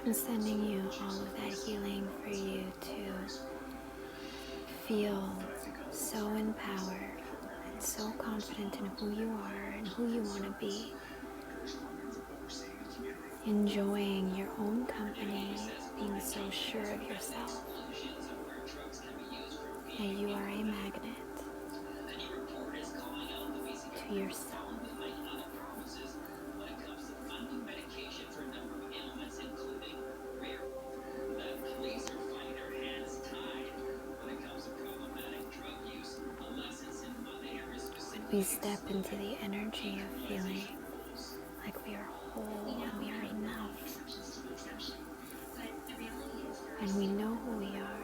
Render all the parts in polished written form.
I'm sending you all of that healing for you to feel so empowered and so confident in who you are and who you want to be. Enjoying your own company, being so sure of yourself that you are a magnet to yourself. When we step into the energy of feeling like we are whole and we are enough, and we know who we are,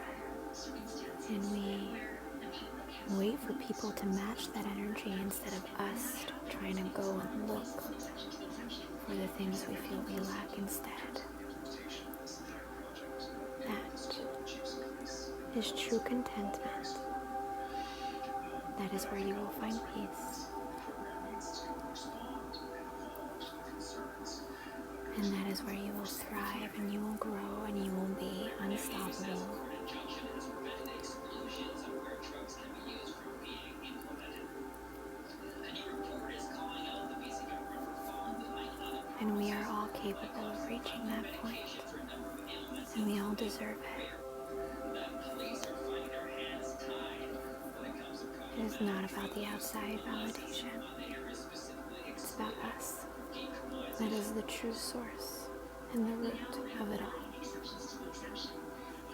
and we wait for people to match that energy instead of us trying to go and look for the things we feel we lack instead. That is true contentment. That is where you will find peace. And that is where you will thrive and you will grow and you will be unstoppable. And we are all capable of reaching that point. And we all deserve it. It is not about the outside validation. It's about us. That is the true source and the root of it all.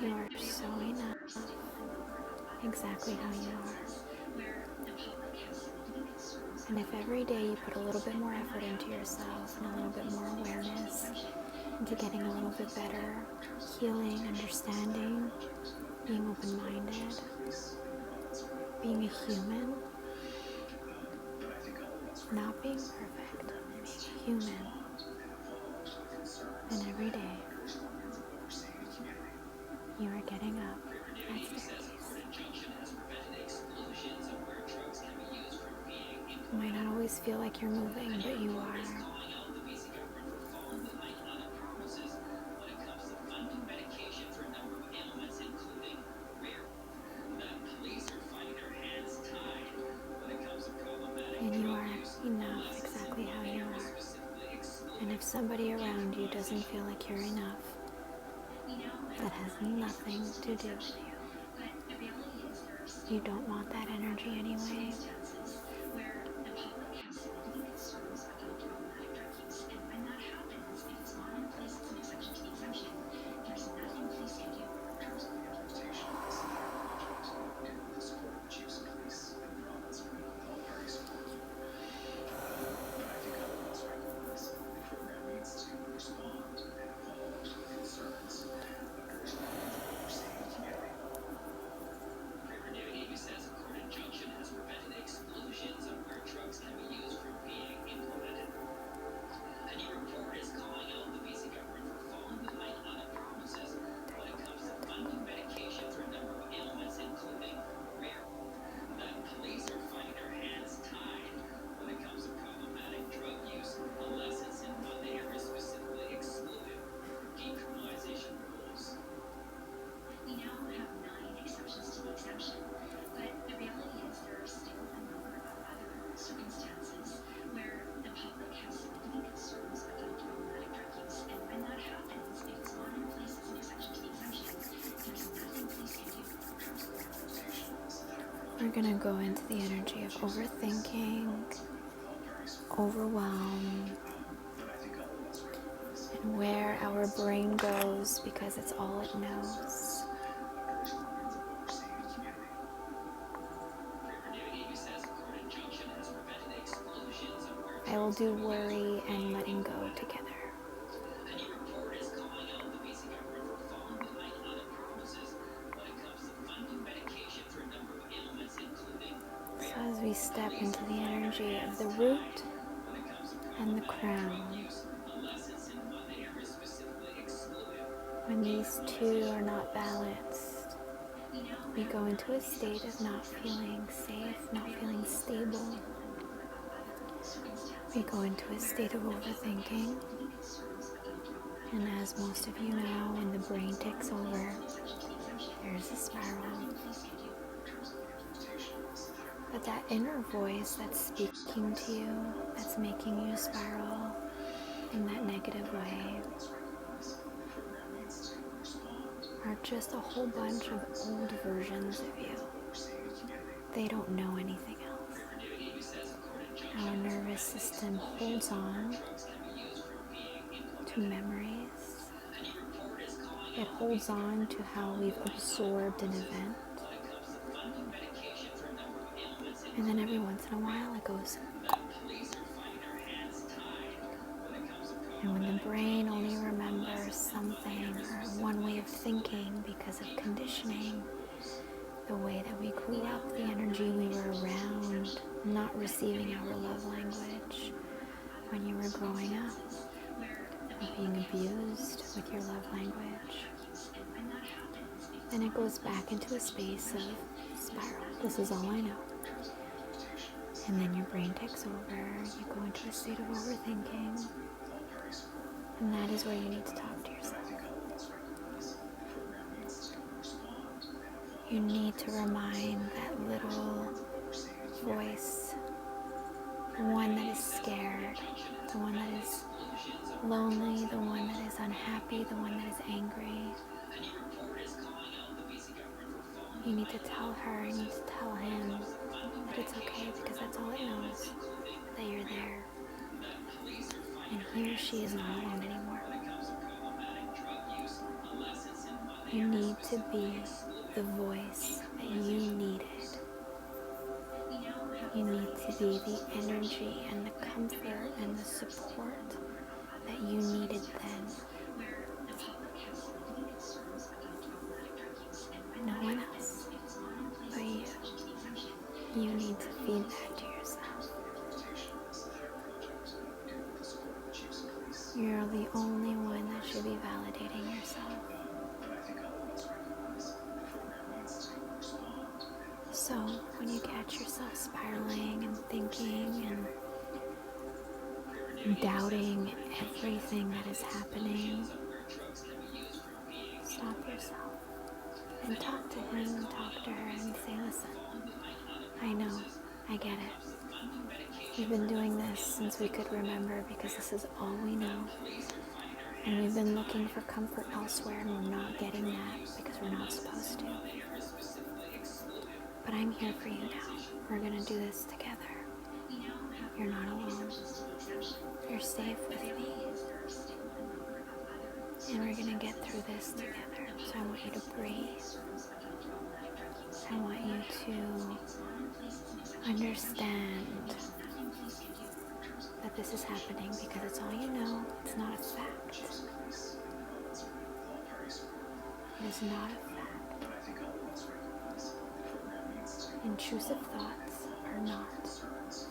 You are so enough, exactly how you are. And if every day you put a little bit more effort into yourself and a little bit more awareness into getting a little bit better, healing, understanding, being open-minded, being a human, not being perfect, being human, and every day you are getting up that staircase. You might not always feel like you're moving, but you are. And you are enough exactly how you are. And if somebody around you doesn't feel like you're enough, that has nothing to do with you. You don't want that energy anyway. We're going to go into the energy of overthinking, overwhelm, and where our brain goes because it's all it knows. I will do worry and letting go together. So as we step into the energy of the root and the crown, when these two are not balanced, we go into a state of not feeling safe, not feeling stable. We go into a state of overthinking, And as most of you know, when the brain takes over, there's a spiral. But that inner voice that's speaking to you, that's making you spiral in that negative way, are just a whole bunch of old versions of you. They don't know anything else. Our nervous system holds on to memories. It holds on to how we've absorbed an event. And then every once in a while it goes. And when the brain only remembers something or one way of thinking because of conditioning, the way that we grew up, the energy we were around, not receiving our love language when you were growing up, being abused with your love language, then it goes back into a space of spiral. This is all I know. And then your brain takes over, you go into a state of overthinking, and that is where you need to talk to yourself. You need to remind that little voice, the one that is scared, the one that is lonely, the one that is unhappy, the one that is angry. You need to tell her, you need to tell him that it's okay because that's all it knows, that you're there. And he or she is not alone anymore. You need to be the voice that you needed. You need to be the energy and the comfort and the support that you needed then. No one else but you. You need to feed that to yourself. You're the only one that should be validating yourself. So when you catch yourself spiraling and thinking and doubting everything that is happening, stop yourself and talk to him and talk to her and say, listen, I know, I get it. We've been doing this since we could remember because this is all we know. And we've been looking for comfort elsewhere and we're not getting that because we're not supposed to. But I'm here for you now. We're going to do this together. You're not alone. You're safe with me. And we're going to get through this together. So I want you to breathe. I want you to understand that this is happening because it's all you know. It's not a fact. It is not a fact. Intrusive thoughts are not facts.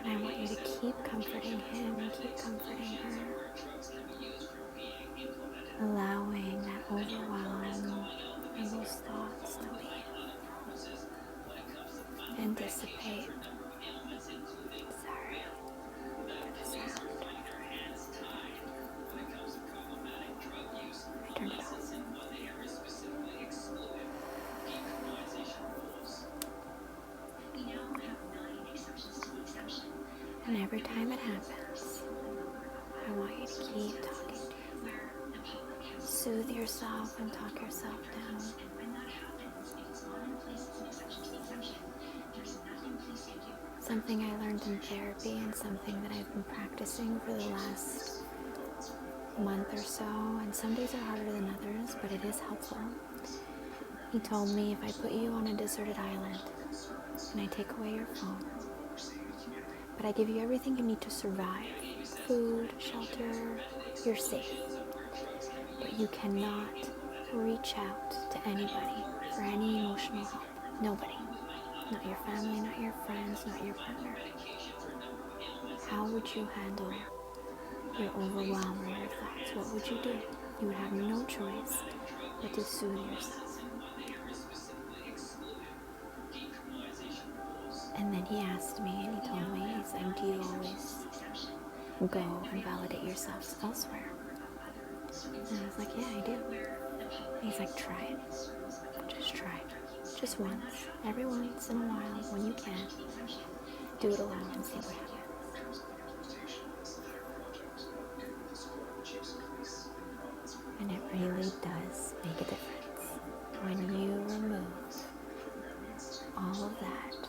And I want you to keep comforting him and keep comforting her. Allowing that overwhelm and those thoughts to leave and dissipate. Sorry for the sound. I turned it off. And every time it happens, I want you to keep talking to you. Soothe yourself and talk yourself down. Something I learned in therapy and something that I've been practicing for the last month or so, and some days are harder than others, but it is helpful. He told me if I put you on a deserted island and I take away your phone, but I give you everything you need to survive, food, shelter, you're safe. But you cannot reach out to anybody for any emotional help. Nobody. Not your family, not your friends, not your partner. How would you handle your overwhelm or your thoughts? What would you do? You would have no choice but to soothe yourself. And then he asked me and he told me, he's like, do you always go and validate yourselves elsewhere. And I was like, yeah, I do. And he's like, try it. Just try it. Just once. Every once in a while, when you can. Do it alone and see what happens. And it really does make a difference when you remove all of that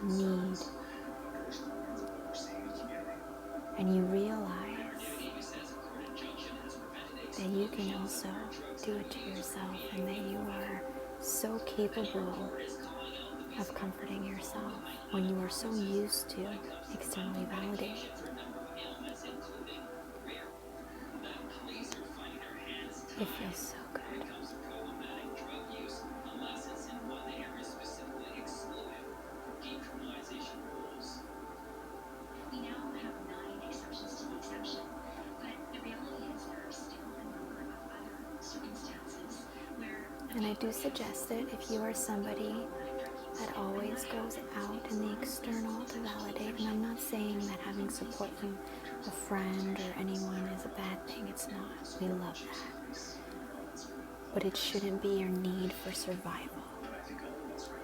need and you realize that you can also do it to yourself and that you are so capable of comforting yourself when you are so used to externally validating. It feels so good. And I do suggest it if you are somebody that always goes out in the external to validate. And I'm not saying that having support from a friend or anyone is a bad thing. It's not. We love that. But it shouldn't be your need for survival.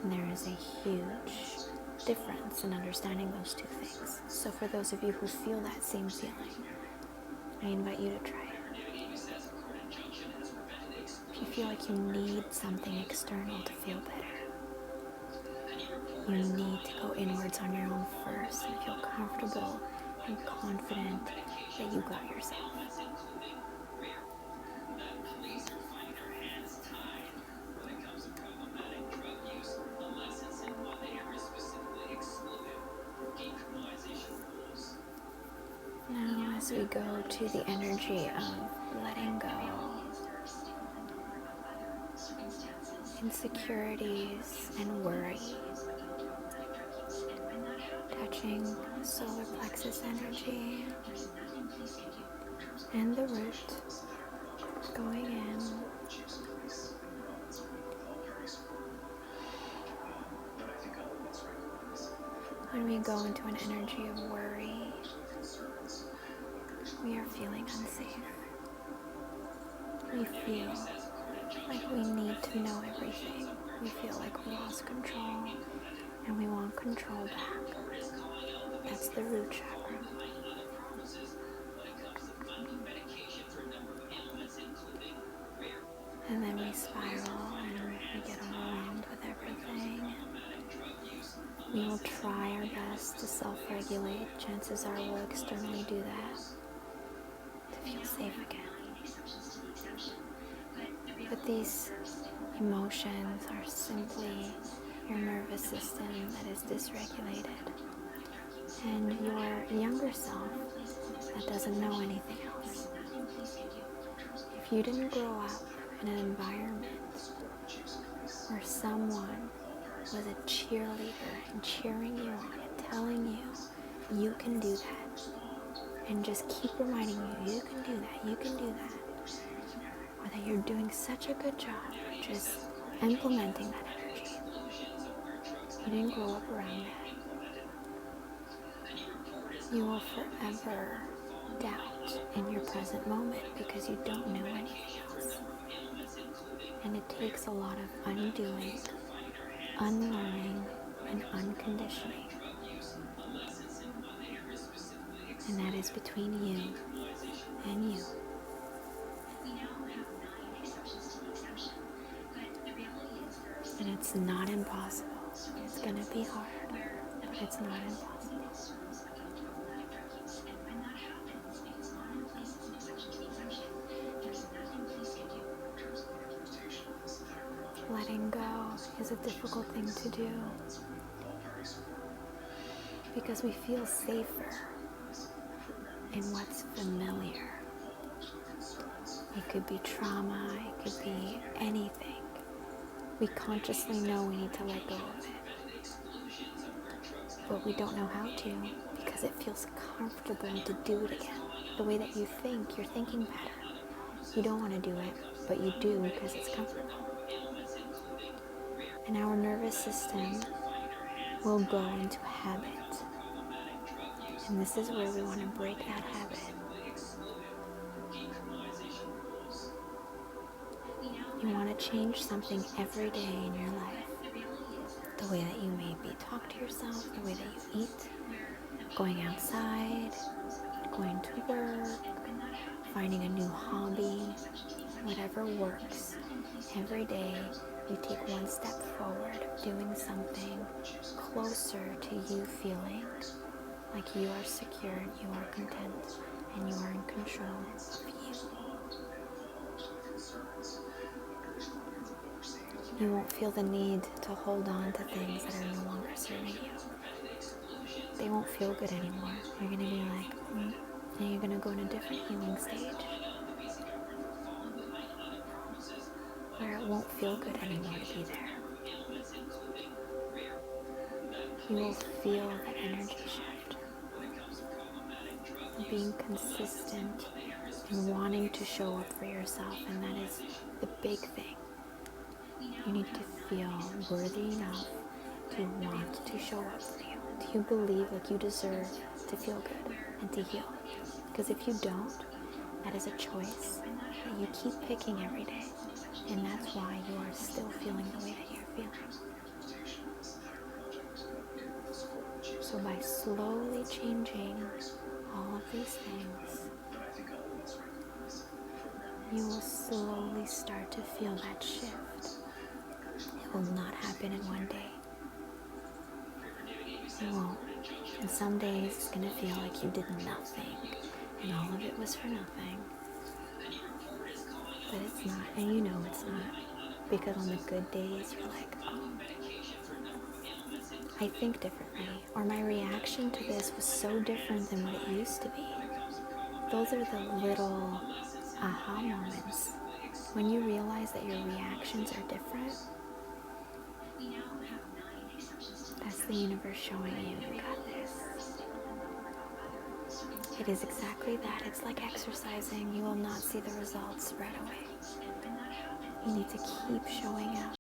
And there is a huge difference in understanding those two things. So for those of you who feel that same feeling, I invite you to try it. If you feel like you need something external to feel better, you need to go inwards on your own first and feel comfortable and confident that you got yourself. Now, as we go to the energy of letting go, insecurities and worry, touching the solar plexus energy and the root, going in. When we go into an energy of worry, we are feeling unsafe. We feel like we need to know everything. We feel like we lost control and we want control back. That's the root chakra. And then we spiral and we get overwhelmed with everything. We will try our best to self-regulate. Chances are we'll externally do that to feel safe again. But these emotions are simply your nervous system that is dysregulated. And your younger self that doesn't know anything else. If you didn't grow up in an environment where someone was a cheerleader and cheering you on and telling you, you can do that. And just keep reminding you, you can do that, you can do that. Or that you're doing such a good job just implementing that energy. You didn't grow up around that. You will forever doubt in your present moment because you don't know anything else. And it takes a lot of undoing, unlearning, and unconditioning. And that is between you and you. And it's not impossible. It's going to be hard, but it's not impossible. Letting go is a difficult thing to do because we feel safer in what's familiar. It could be trauma, it could be anything. We consciously know we need to let go of it, but we don't know how to because it feels comfortable to do it again. The way that you think, you're thinking better. You don't want to do it, but you do because it's comfortable. And our nervous system will go into habit. And this is where we want to break that habit. You want to change something every day in your life. The way that you maybe talk to yourself, the way that you eat, going outside, going to work, finding a new hobby, whatever works. Every day you take one step forward, doing something closer to you feeling like you are secure, you are content, and you are in control of you. You won't feel the need to hold on to things that are no longer serving you. They won't feel good anymore. You're going to be like, and you're going to go in a different healing stage where it won't feel good anymore to be there. You will feel that energy shift. Being consistent and wanting to show up for yourself, and that is the big thing. You need to feel worthy enough to want to show up for you. Do you believe like you deserve to feel good and to heal? Because if you don't, that is a choice that you keep picking every day. And that's why you are still feeling the way that you're feeling. So by slowly changing all of these things, you will slowly start to feel that shift. It will not happen in one day. It won't. And some days it's going to feel like you did nothing and all of it was for nothing. But it's not, and you know it's not. Because on the good days you're like, oh, I think differently. Or my reaction to this was so different than what it used to be. Those are the little aha moments. When you realize that your reactions are different, that's the universe showing you got this. It is exactly that. It's like exercising. You will not see the results right away. You need to keep showing up.